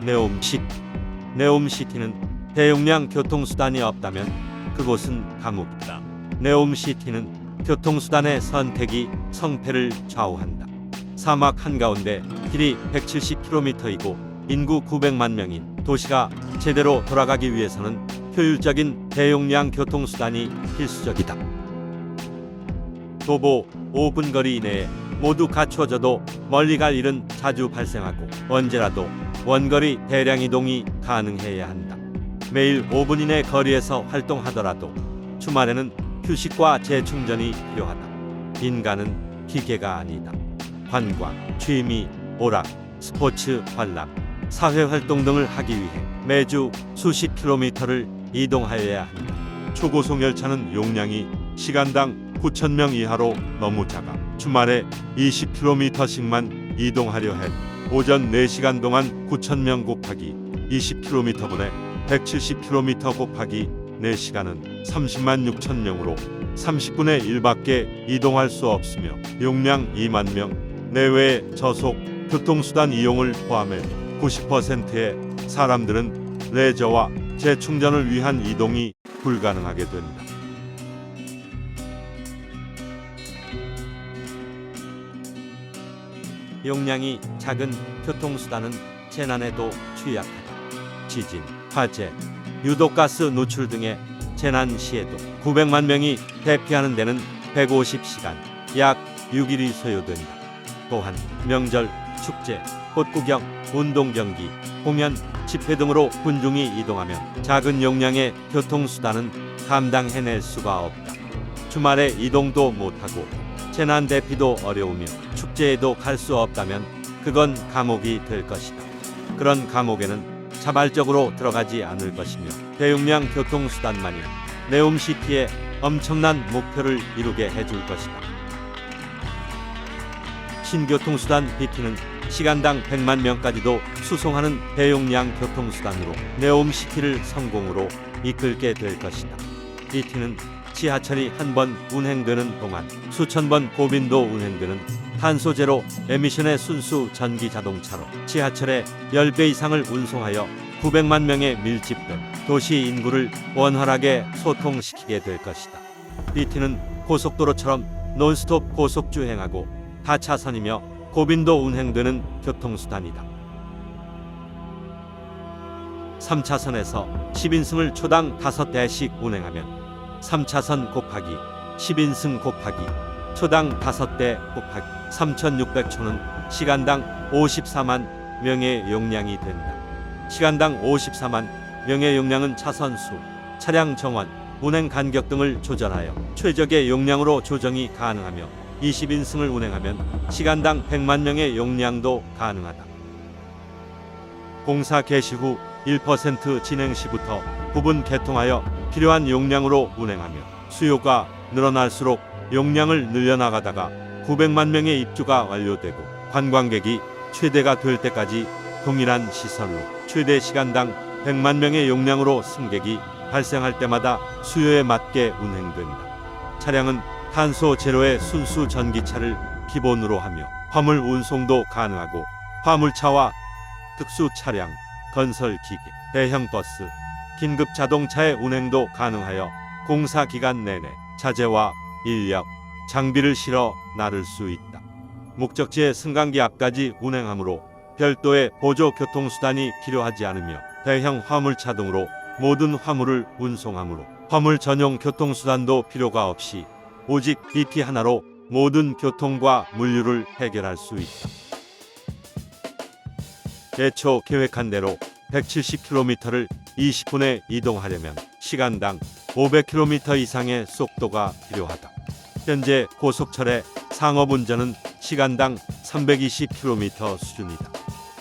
네옴시티. 네옴시티는 대용량 교통수단이 없다면 그곳은 감옥이다. 네옴시티는 교통수단의 선택이 성패를 좌우한다. 사막 한가운데 길이 170km이고 인구 900만 명인 도시가 제대로 돌아가기 위해서는 효율적인 대용량 교통수단이 필수적이다. 도보 5분 거리 이내에 모두 갖추어져도 멀리 갈 일은 자주 발생하고 언제라도 원거리 대량 이동이 가능해야 한다. 매일 5분 이내 거리에서 활동하더라도 주말에는 휴식과 재충전이 필요하다. 인간은 기계가 아니다. 관광, 취미, 오락, 스포츠, 관람, 사회활동 등을 하기 위해 매주 수십 킬로미터를 이동하여야 한다. 초고속 열차는 용량이 시간당 9,000명 이하로 너무 작아 주말에 20km씩만 이동하려 해 오전 4시간 동안 9,000명 곱하기 20km분에 170km 곱하기 4시간은 30만 6천 명으로 30분의 1밖에 이동할 수 없으며 용량 2만 명 내외의 저속 교통수단 이용을 포함해 90%의 사람들은 레저와 재충전을 위한 이동이 불가능하게 된다. 용량이 작은 교통수단은 재난에도 취약하다. 지진, 화재, 유독가스 노출 등의 재난 시에도 900만 명이 대피하는 데는 150시간, 약 6일이 소요된다. 또한 명절, 축제, 꽃구경, 운동경기, 공연, 집회 등으로 군중이 이동하면 작은 용량의 교통수단은 감당해낼 수가 없다. 주말에 이동도 못하고 재난 대피도 어려우며 축제에도 갈 수 없다면 그건 감옥이 될 것이다. 그런 감옥에는 자발적으로 들어가지 않을 것이며 대용량 교통수단만이 네옴시티의 엄청난 목표를 이루게 해줄 것이다. 신교통수단 BT는 시간당 100만 명까지도 수송하는 대용량 교통수단으로 네옴시티를 성공으로 이끌게 될 것이다. BT는 지하철이 한 번 운행되는 동안 수천 번 고빈도 운행되는 탄소 제로 에미션의 순수 전기 자동차로 지하철의 10배 이상을 운송하여 900만 명의 밀집된 도시 인구를 원활하게 소통시키게 될 것이다. BT는 고속도로처럼 논스톱 고속 주행하고 다차선이며 고빈도 운행되는 교통수단이다. 3차선에서 10인승을 초당 5대씩 운행하면 3차선 곱하기 10인승 곱하기 초당 5대 곱하기 3600초는 시간당 54만 명의 용량이 된다. 시간당 54만 명의 용량은 차선 수, 차량 정원, 운행 간격 등을 조절하여 최적의 용량으로 조정이 가능하며 20인승을 운행하면 시간당 100만 명의 용량도 가능하다. 공사 개시 후 1% 진행 시부터 부분 개통하여 필요한 용량으로 운행하며 수요가 늘어날수록 용량을 늘려나가다가 900만 명의 입주가 완료되고 관광객이 최대가 될 때까지 동일한 시설로 최대 시간당 100만 명의 용량으로 승객이 발생할 때마다 수요에 맞게 운행된다. 차량은 탄소 제로의 순수 전기차를 기본으로 하며 화물 운송도 가능하고 화물차와 특수 차량, 건설 기계, 대형 버스, 긴급 자동차의 운행도 가능하여 공사 기간 내내 자재와 인력, 장비를 실어 나를 수 있다. 목적지의 승강기 앞까지 운행하므로 별도의 보조 교통수단이 필요하지 않으며 대형 화물차 등으로 모든 화물을 운송하므로 화물 전용 교통수단도 필요가 없이 오직 BT 하나로 모든 교통과 물류를 해결할 수 있다. 애초 계획한 대로 170km를 20분에 이동하려면 시간당 500km 이상의 속도가 필요하다. 현재 고속철의 상업운전은 시간당 320km 수준이다.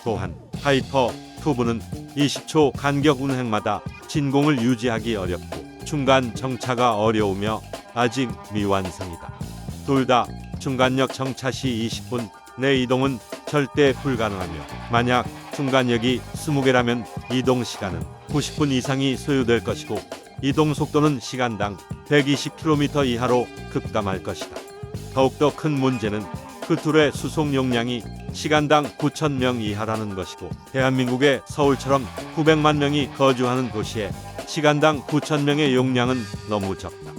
또한 하이퍼 튜브는 20초 간격 운행마다 진공을 유지하기 어렵고 중간 정차가 어려우며 아직 미완성이다. 둘 다 중간역 정차 시 20분 내 이동은 절대 불가능하며 만약 중간역이 20개라면 이동 시간은 90분 이상이 소요될 것이고 이동 속도는 시간당 120km 이하로 급감할 것이다. 더욱더 큰 문제는 그 둘의 수송 용량이 시간당 9,000명 이하라는 것이고, 대한민국의 서울처럼 900만 명이 거주하는 도시에 시간당 9,000명의 용량은 너무 적다.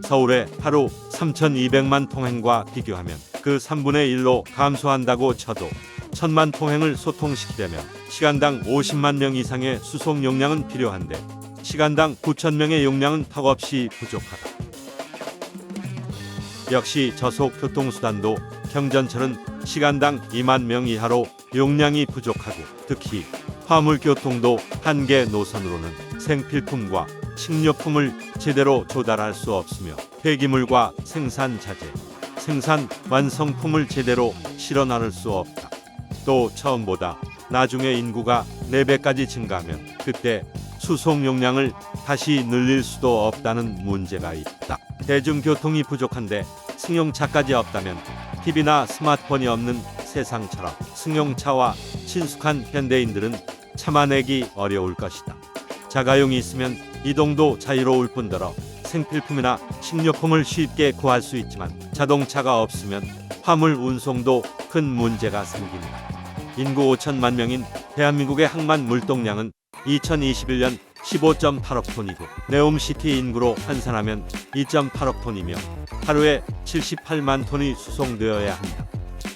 서울의 하루 3,200만 통행과 비교하면 그 3분의 1로 감소한다고 쳐도 1,000만 통행을 소통시키려면 시간당 50만 명 이상의 수송 용량은 필요한데, 시간당 9,000명의 용량은 턱없이 부족하다. 역시 저속 교통수단도 경전철은 시간당 2만 명 이하로 용량이 부족하고, 특히 화물교통도 한계 노선으로는 생필품과 식료품을 제대로 조달할 수 없으며, 폐기물과 생산 자재, 생산 완성품을 제대로 실어 나눌 수 없다. 또 처음보다 나중에 인구가 4배까지 증가하면 그때 수송 용량을 다시 늘릴 수도 없다는 문제가 있다. 대중교통이 부족한데 승용차까지 없다면 TV나 스마트폰이 없는 세상처럼 승용차와 친숙한 현대인들은 참아내기 어려울 것이다. 자가용이 있으면 이동도 자유로울 뿐더러 생필품이나 식료품을 쉽게 구할 수 있지만, 자동차가 없으면 화물 운송도 큰 문제가 생깁니다. 인구 5천만 명인 대한민국의 항만 물동량은 2021년 15.8억 톤이고, 네옴시티 인구로 환산하면 2.8억 톤이며 하루에 78만 톤이 수송되어야 한다.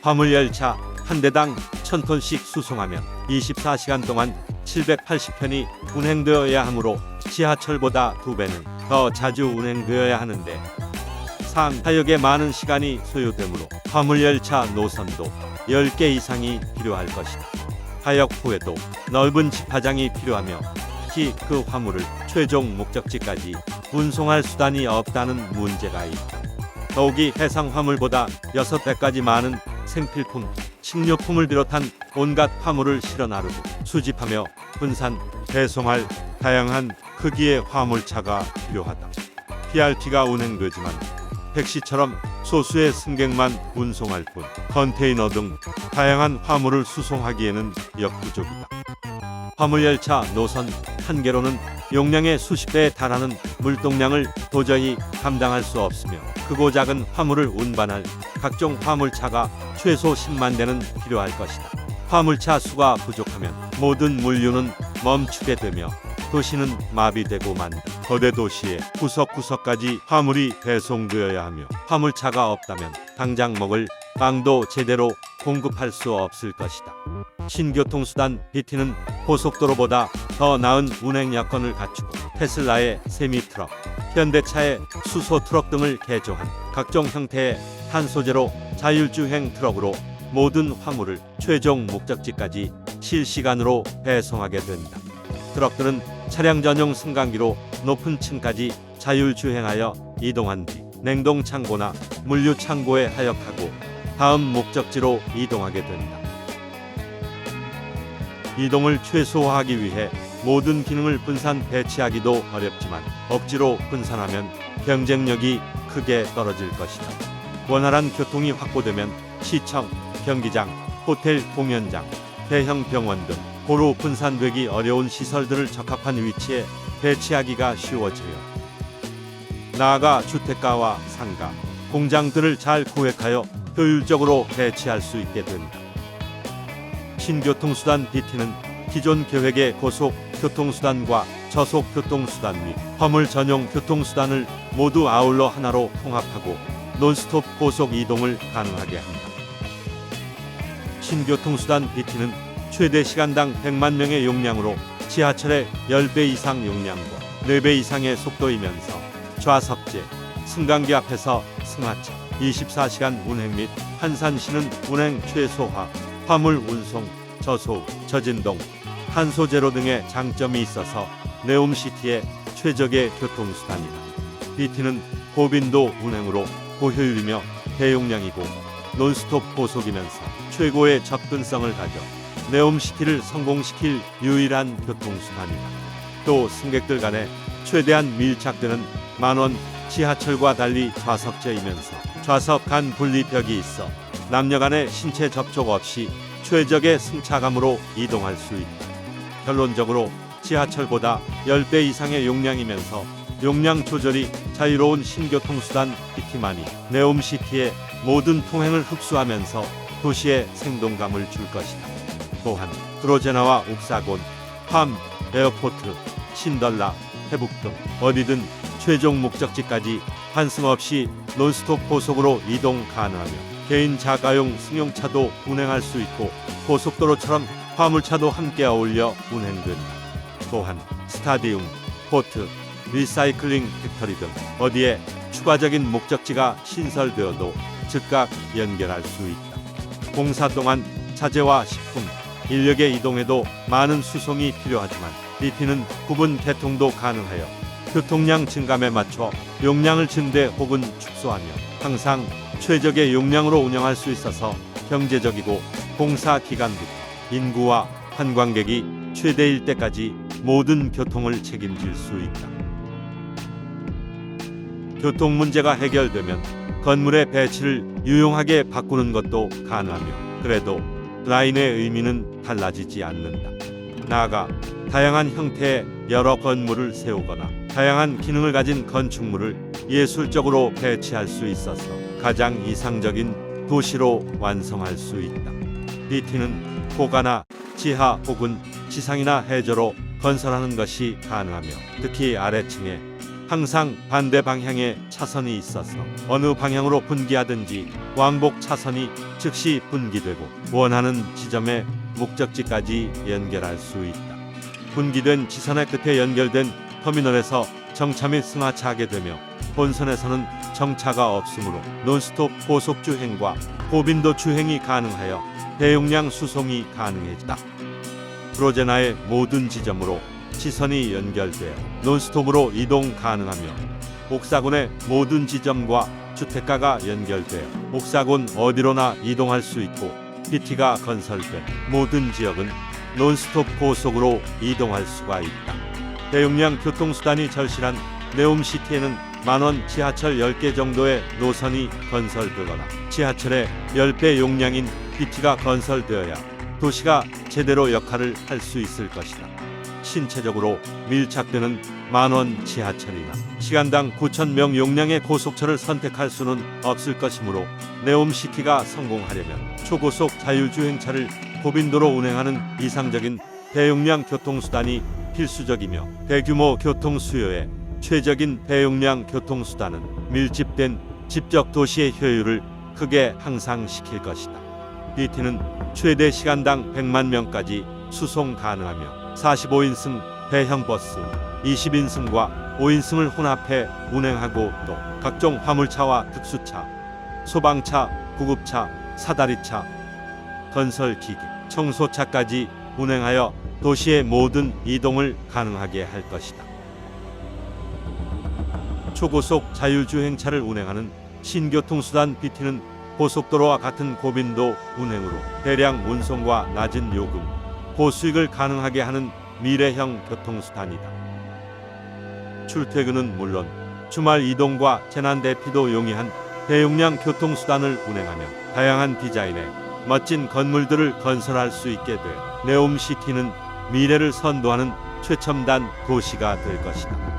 화물열차 한 대당 1,000톤씩 수송하면 24시간 동안 780편이 운행되어야 하므로 지하철보다 2배는 더 자주 운행되어야 하는데, 상하역에 많은 시간이 소요되므로 화물열차 노선도 10개 이상이 필요할 것이다. 하역 후에도 넓은 집화장이 필요하며, 특히 그 화물을 최종 목적지까지 운송할 수단이 없다는 문제가 있다. 더욱이 해상 화물보다 6배까지 많은 생필품, 식료품을 비롯한 온갖 화물을 실어 나르고 수집하며 분산, 배송할 다양한 크기의 화물차가 필요하다. PRT가 운행되지만 택시처럼 소수의 승객만 운송할 뿐, 컨테이너 등 다양한 화물을 수송하기에는 역부족이다. 화물열차 노선 한 개로는 용량의 수십 배에 달하는 물동량을 도저히 감당할 수 없으며, 크고 작은 화물을 운반할 각종 화물차가 최소 10만 대는 필요할 것이다. 화물차 수가 부족하면 모든 물류는 멈추게 되며 도시는 마비되고 만다. 거대 도시의 구석구석까지 화물이 배송되어야 하며, 화물차가 없다면 당장 먹을 빵도 제대로 공급할 수 없을 것이다. 신교통수단 BT는 고속도로보다 더 나은 운행 여건을 갖추고, 테슬라의 세미트럭, 현대차의 수소트럭 등을 개조한 각종 형태의 탄소제로 자율주행 트럭으로 모든 화물을 최종 목적지까지 실시간으로 배송하게 된다. 트럭들은 차량 전용 승강기로 높은 층까지 자율주행하여 이동한 뒤 냉동창고나 물류창고에 하역하고 다음 목적지로 이동하게 된다. 이동을 최소화하기 위해 모든 기능을 분산 배치하기도 어렵지만, 억지로 분산하면 경쟁력이 크게 떨어질 것이다. 원활한 교통이 확보되면 시청, 경기장, 호텔, 공연장, 대형 병원 등 고루 분산되기 어려운 시설들을 적합한 위치에 배치하기가 쉬워져요. 나아가 주택가와 상가, 공장들을 잘 구획하여 효율적으로 배치할 수 있게 된다. 신교통수단 BT는 기존 계획의 고속교통수단과 저속교통수단 및 화물 전용 교통수단을 모두 아울러 하나로 통합하고 논스톱 고속 이동을 가능하게 한다. 신교통수단 BT는 최대 시간당 100만 명의 용량으로 지하철의 10배 이상 용량과 4배 이상의 속도이면서 좌석제, 승강기 앞에서 승하차, 24시간 운행 및 환산시는 운행 최소화, 화물 운송, 저소음, 저진동, 탄소 제로 등의 장점이 있어서 네옴시티의 최적의 교통수단이다. BT는 고빈도 운행으로 고효율이며 대용량이고 논스톱 고속이면서 최고의 접근성을 가져 네옴시티를 성공시킬 유일한 교통수단이다. 또 승객들 간에 최대한 밀착되는 만원 지하철과 달리 좌석제이면서 좌석 간 분리벽이 있어 남녀 간의 신체 접촉 없이 최적의 승차감으로 이동할 수 있다. 결론적으로 지하철보다 10배 이상의 용량이면서 용량 조절이 자유로운 신교통수단 BT만이 네옴시티의 모든 통행을 흡수하면서 도시에 생동감을 줄 것이다. 또한 드로제나와 옥사곤, 팜, 에어포트, 신덜라, 태북 등 어디든 최종 목적지까지 환승 없이 논스톱 고속으로 이동 가능하며 개인 자가용 승용차도 운행할 수 있고 고속도로처럼 화물차도 함께 어울려 운행된다. 또한 스타디움, 포트, 리사이클링 팩터리 등 어디에 추가적인 목적지가 신설되어도 즉각 연결할 수 있다. 공사 동안 자재와 식품, 인력의 이동에도 많은 수송이 필요하지만 BT는 구분 개통도 가능하여 교통량 증감에 맞춰 용량을 증대 혹은 축소하며 항상 최적의 용량으로 운영할 수 있어서 경제적이고 공사 기간부터 인구와 관광객이 최대일 때까지 모든 교통을 책임질 수 있다. 교통 문제가 해결되면 건물의 배치를 유용하게 바꾸는 것도 가능하며 그래도 라인의 의미는 달라지지 않는다. 나아가 다양한 형태의 여러 건물을 세우거나 다양한 기능을 가진 건축물을 예술적으로 배치할 수 있어서 가장 이상적인 도시로 완성할 수 있다. BT는 고가나 지하 혹은 지상이나 해저로 건설하는 것이 가능하며 특히 아래층에 항상 반대 방향의 차선이 있어서 어느 방향으로 분기하든지 왕복 차선이 즉시 분기되고 원하는 지점의 목적지까지 연결할 수 있다. 분기된 지선의 끝에 연결된 터미널에서 정차 및 승하차 하게 되며 본선에서는 정차가 없으므로 논스톱 고속 주행과 고빈도 주행이 가능하여 대용량 수송이 가능해지다. 드로제나의 모든 지점으로 지선이 연결되어 논스톱으로 이동 가능하며 옥사곤의 모든 지점과 주택가가 연결되어 옥사곤 어디로나 이동할 수 있고 BT가 건설된 모든 지역은 논스톱 고속으로 이동할 수가 있다. 대용량 교통수단이 절실한 네옴시티에는 만원 지하철 10개 정도의 노선이 건설되거나 지하철의 10배 용량인 BT가 건설되어야 도시가 제대로 역할을 할 수 있을 것이다. 신체적으로 밀착되는 만원 지하철이나 시간당 9,000명 용량의 고속철을 선택할 수는 없을 것이므로 네옴시티가 성공하려면 초고속 자율주행차를 고빈도로 운행하는 이상적인 대용량 교통수단이 필수적이며 대규모 교통 수요에 최적인 대용량 교통수단은 밀집된 집적 도시의 효율을 크게 향상시킬 것이다. BT는 최대 시간당 100만 명까지 수송 가능하며 45인승 대형 버스, 20인승과 5인승을 혼합해 운행하고 또 각종 화물차와 특수차, 소방차, 구급차, 사다리차, 건설기계, 청소차까지 운행하여 도시의 모든 이동을 가능하게 할 것이다. 초고속 자율주행차를 운행하는 신교통수단 BT는 고속도로와 같은 고빈도 운행으로 대량 운송과 낮은 요금, 고수익을 가능하게 하는 미래형 교통수단이다. 출퇴근은 물론 주말 이동과 재난 대피도 용이한 대용량 교통수단을 운행하며 다양한 디자인의 멋진 건물들을 건설할 수 있게 돼 네옴시티는 미래를 선도하는 최첨단 도시가 될 것이다.